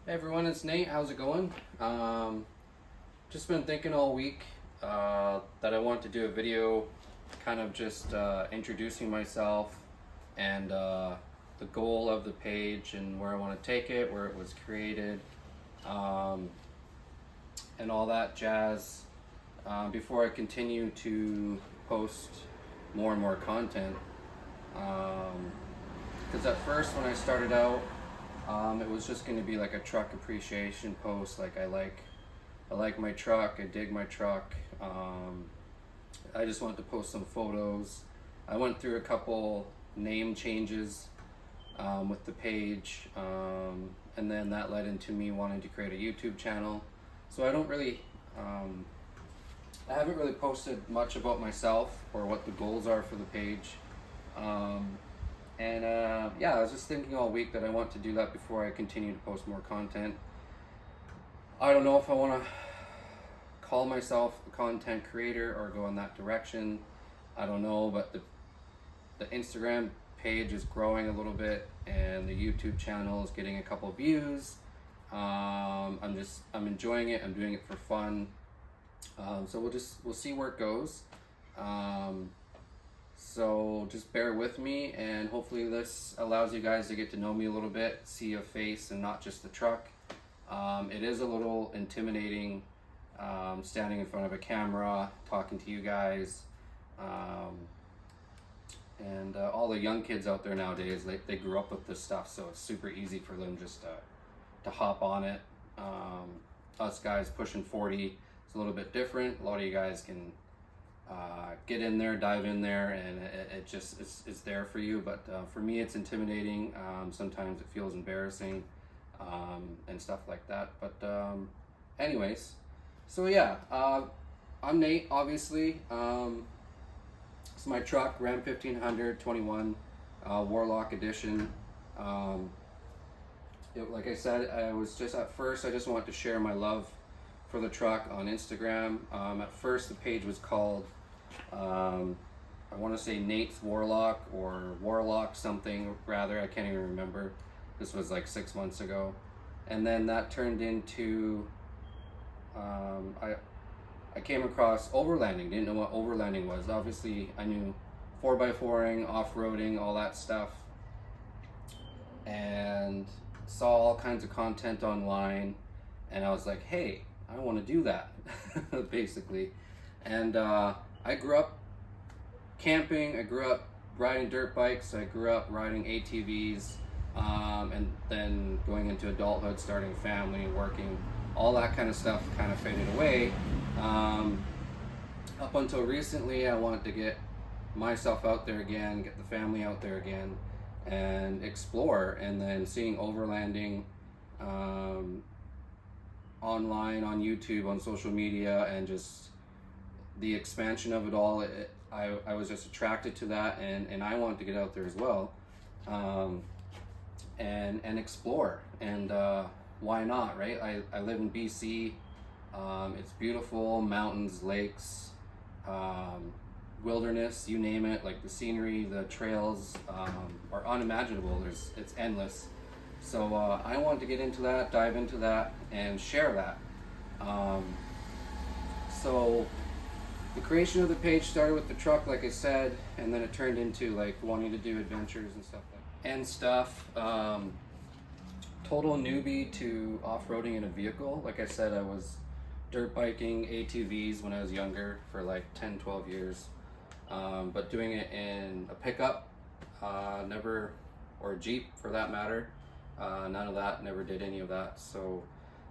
Hey everyone, it's Nate. How's it going? Just been thinking all week that I want to do a video kind of just introducing myself and the goal of the page and where I want to take it, where it was created, um, and all that jazz before I continue to post more and more content. Because at first, when I started out, it was just going to be like a truck appreciation post. Like I like my truck. I dig my truck. I just wanted to post some photos. I went through a couple name changes with the page, and then that led into me wanting to create a YouTube channel. So I haven't really posted much about myself or what the goals are for the page. Um, yeah, I was just thinking all week that I want to do that before I continue to post more content. I don't know if I want to call myself a content creator or go in that direction. I don't know, but the Instagram page is growing a little bit, and the YouTube channel is getting a couple views. I'm enjoying it. I'm doing it for fun. So we'll see where it goes. Um, so just bear with me, and hopefully this allows you guys to get to know me a little bit, see a face and not just the truck. It is a little intimidating standing in front of a camera, talking to you guys. Um, and all the young kids out there nowadays, they grew up with this stuff, so it's super easy for them just to hop on it. Us guys pushing 40, it's a little bit different. A lot of you guys can get in there, dive in there, and it just it's there for you. But for me, it's intimidating. Sometimes it feels embarrassing and stuff like that. But anyways, so yeah, I'm Nate. Obviously, it's my truck, Ram 1500 21 Warlock Edition. Like I said, I was just at first I just wanted to share my love for the truck on Instagram. At first, the page was called, I want to say Nate's Warlock or Warlock something, rather. I can't even remember. This was like 6 months ago. And then that turned into, I came across overlanding. Didn't know what overlanding was. Obviously, I knew 4x4ing, off-roading, all that stuff. And saw all kinds of content online. And I was like, hey, I want to do that, basically. And I grew up camping. I grew up riding dirt bikes. I grew up riding ATVs, and then going into adulthood, starting a family, working, all that kind of stuff kind of faded away. Up until recently, I wanted to get myself out there again, get the family out there again, and explore. And then seeing overlanding online, on YouTube, on social media, and just the expansion of it all, I was just attracted to that, and I wanted to get out there as well, and explore. And why not, right? I live in BC. It's beautiful, mountains, lakes, wilderness, you name it. Like the scenery, the trails are unimaginable. It's endless. So I wanted to get into that, dive into that, and share that. So the creation of the page started with the truck, like I said, and then it turned into like wanting to do adventures and stuff. Total newbie to off-roading in a vehicle. Like I said, I was dirt biking, ATVs when I was younger for like 10, 12 years. But doing it in a pickup, never, or a Jeep for that matter. None of that, never did any of that. So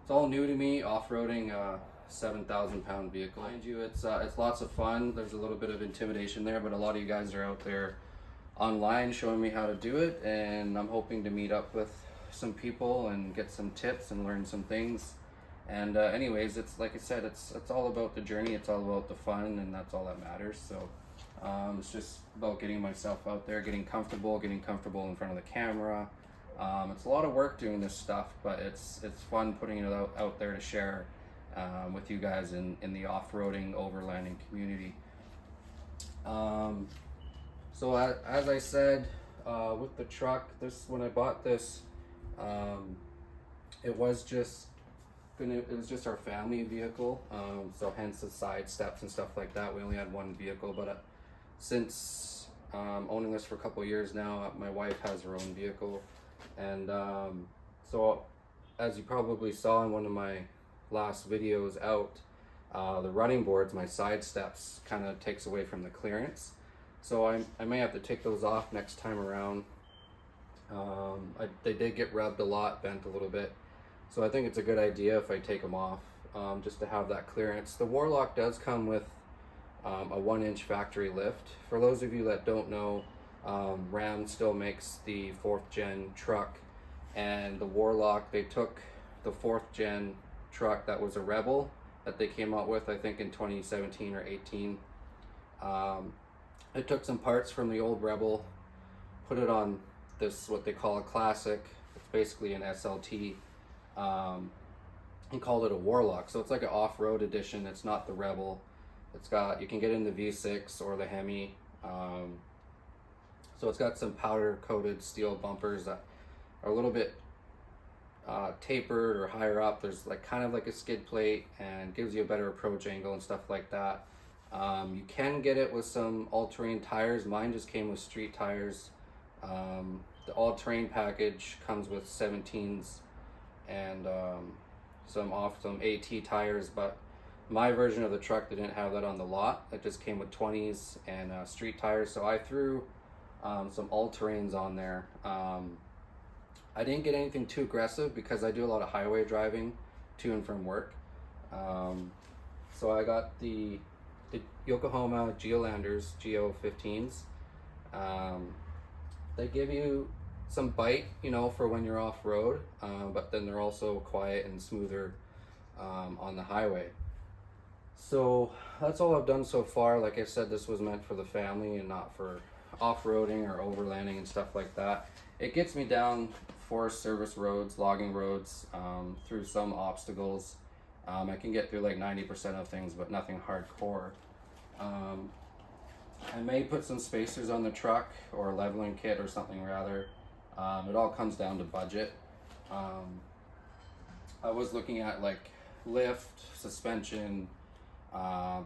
it's all new to me, off-roading a 7,000 pound vehicle. Mind you, it's lots of fun. There's a little bit of intimidation there, but a lot of you guys are out there online showing me how to do it, and I'm hoping to meet up with some people and get some tips and learn some things. And anyways, it's like I said, it's all about the journey. It's all about the fun, and that's all that matters. So it's just about getting myself out there, getting comfortable in front of the camera. It's a lot of work doing this stuff, but it's fun putting it out there to share with you guys in the off-roading, overlanding community. So as I said, with the truck, when I bought this, it was just our family vehicle, so hence the side steps and stuff like that. We only had one vehicle, but since owning this for a couple of years now, my wife has her own vehicle, and so as you probably saw in one of my last videos out, the running boards, my side steps, kind of takes away from the clearance, so I may have to take those off next time around. They did get rubbed a lot, bent a little bit. So I think it's a good idea if I take them off, just to have that clearance. The Warlock does come with a 1-inch factory lift. For those of you that don't know, Ram still makes the 4th gen truck, and the Warlock, they took the 4th gen truck that was a Rebel that they came out with, I think in 2017 or 18. It took some parts from the old Rebel, put it on this, what they call a Classic. It's basically an SLT. He called it a Warlock, so it's like an off-road edition. It's not the Rebel. It's got, you can get in the V6 or the Hemi. So it's got some powder coated steel bumpers that are a little bit tapered or higher up. There's like kind of like a skid plate, and gives you a better approach angle and stuff like that. You can get it with some all-terrain tires. Mine just came with street tires. The all-terrain package comes with 17s and some AT tires, but my version of the truck didn't have that on the lot. It just came with 20s and street tires, so I threw some all-terrains on there. I didn't get anything too aggressive because I do a lot of highway driving to and from work. So I got the Yokohama Geolanders Geo15s. They give you some bite, you know, for when you're off road, but then they're also quiet and smoother on the highway. So that's all I've done so far. Like I said, this was meant for the family and not for off-roading or overlanding and stuff like that. It gets me down forest service roads, logging roads, through some obstacles. I can get through like 90% of things, but nothing hardcore. I may put some spacers on the truck, or a leveling kit or something rather. It all comes down to budget. I was looking at like lift, suspension,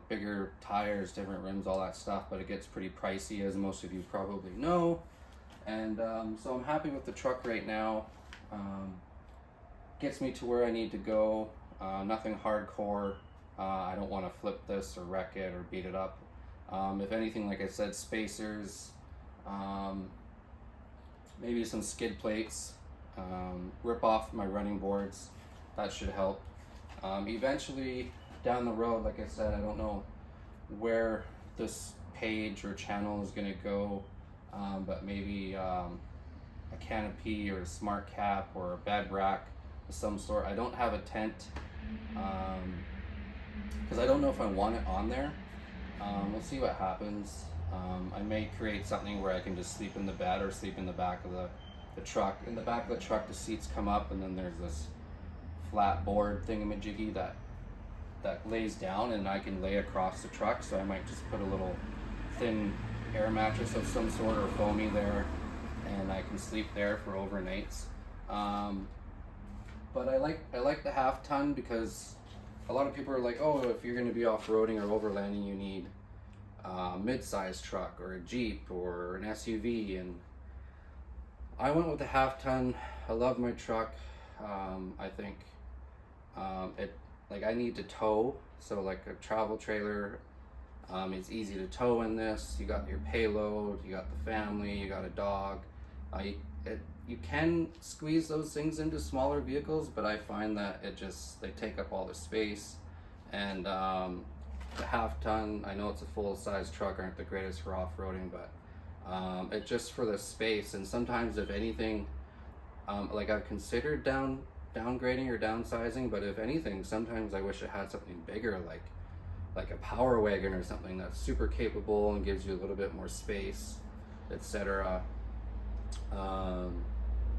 bigger tires, different rims, all that stuff, but it gets pretty pricey, as most of you probably know. And so I'm happy with the truck right now. Gets me to where I need to go. Nothing hardcore. I don't want to flip this or wreck it or beat it up. If anything, like I said, spacers, maybe some skid plates, rip off my running boards. That should help. Eventually down the road, like I said, I don't know where this page or channel is going to go, but maybe a canopy or a smart cap or a bed rack of some sort. I don't have a tent because I don't know if I want it on there. We'll see what happens. I may create something where I can just sleep in the bed or sleep in the back of the truck. In the back of the truck, the seats come up, and then there's this flat board thingamajiggy that lays down, and I can lay across the truck. So I might just put a little thin air mattress of some sort or foamy there, and I can sleep there for overnights. But I like the half ton because a lot of people are like, oh, if you're going to be off-roading or overlanding, you need a mid-sized truck or a Jeep or an SUV, and I went with the half ton. I love my truck. I think I need to tow, so like a travel trailer, it's easy to tow in this. You got your payload, you got the family, you got a dog. You can squeeze those things into smaller vehicles, but I find that they take up all the space. And the half ton, I know it's a full size truck, aren't the greatest for off-roading, but it's just for the space. And sometimes, if anything, like I've considered downgrading or downsizing, but if anything, sometimes I wish it had something bigger, like a power wagon or something that's super capable and gives you a little bit more space, etc.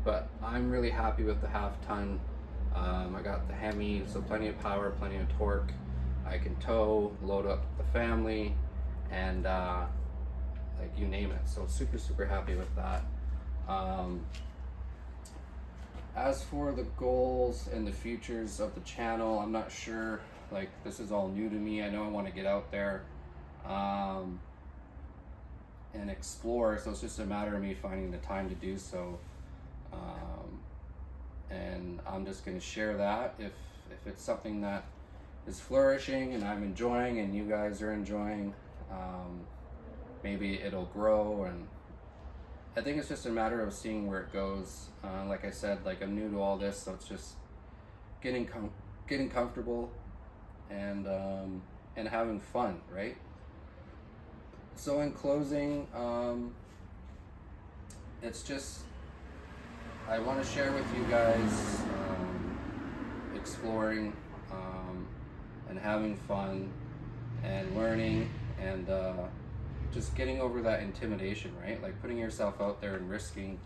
But I'm really happy with the half ton. I got the Hemi, so plenty of power, plenty of torque. I can tow, load up the family, and like you name it. So super happy with that. As for the goals and the futures of the channel, I'm not sure. Like, this is all new to me. I know I want to get out there and explore, so it's just a matter of me finding the time to do so. And I'm just going to share that if it's something that is flourishing and I'm enjoying and you guys are enjoying. Maybe it'll grow, and I think it's just a matter of seeing where it goes. Like I said, like, I'm new to all this, so it's just getting comfortable and having fun, right? So in closing, it's just, I want to share with you guys exploring and having fun and learning and just getting over that intimidation, right? Like, putting yourself out there and risking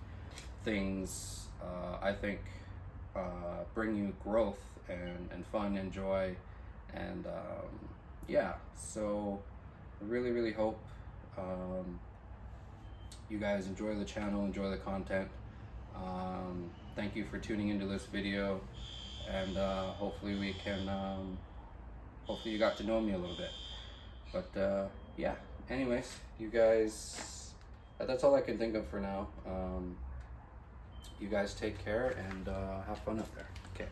things, I think bring you growth and fun and joy. And yeah, so I really hope you guys enjoy the channel, enjoy the content. Thank you for tuning into this video, and hopefully we can hopefully you got to know me a little bit. But yeah, anyways, you guys, that's all I can think of for now. You guys take care and have fun up there. Okay.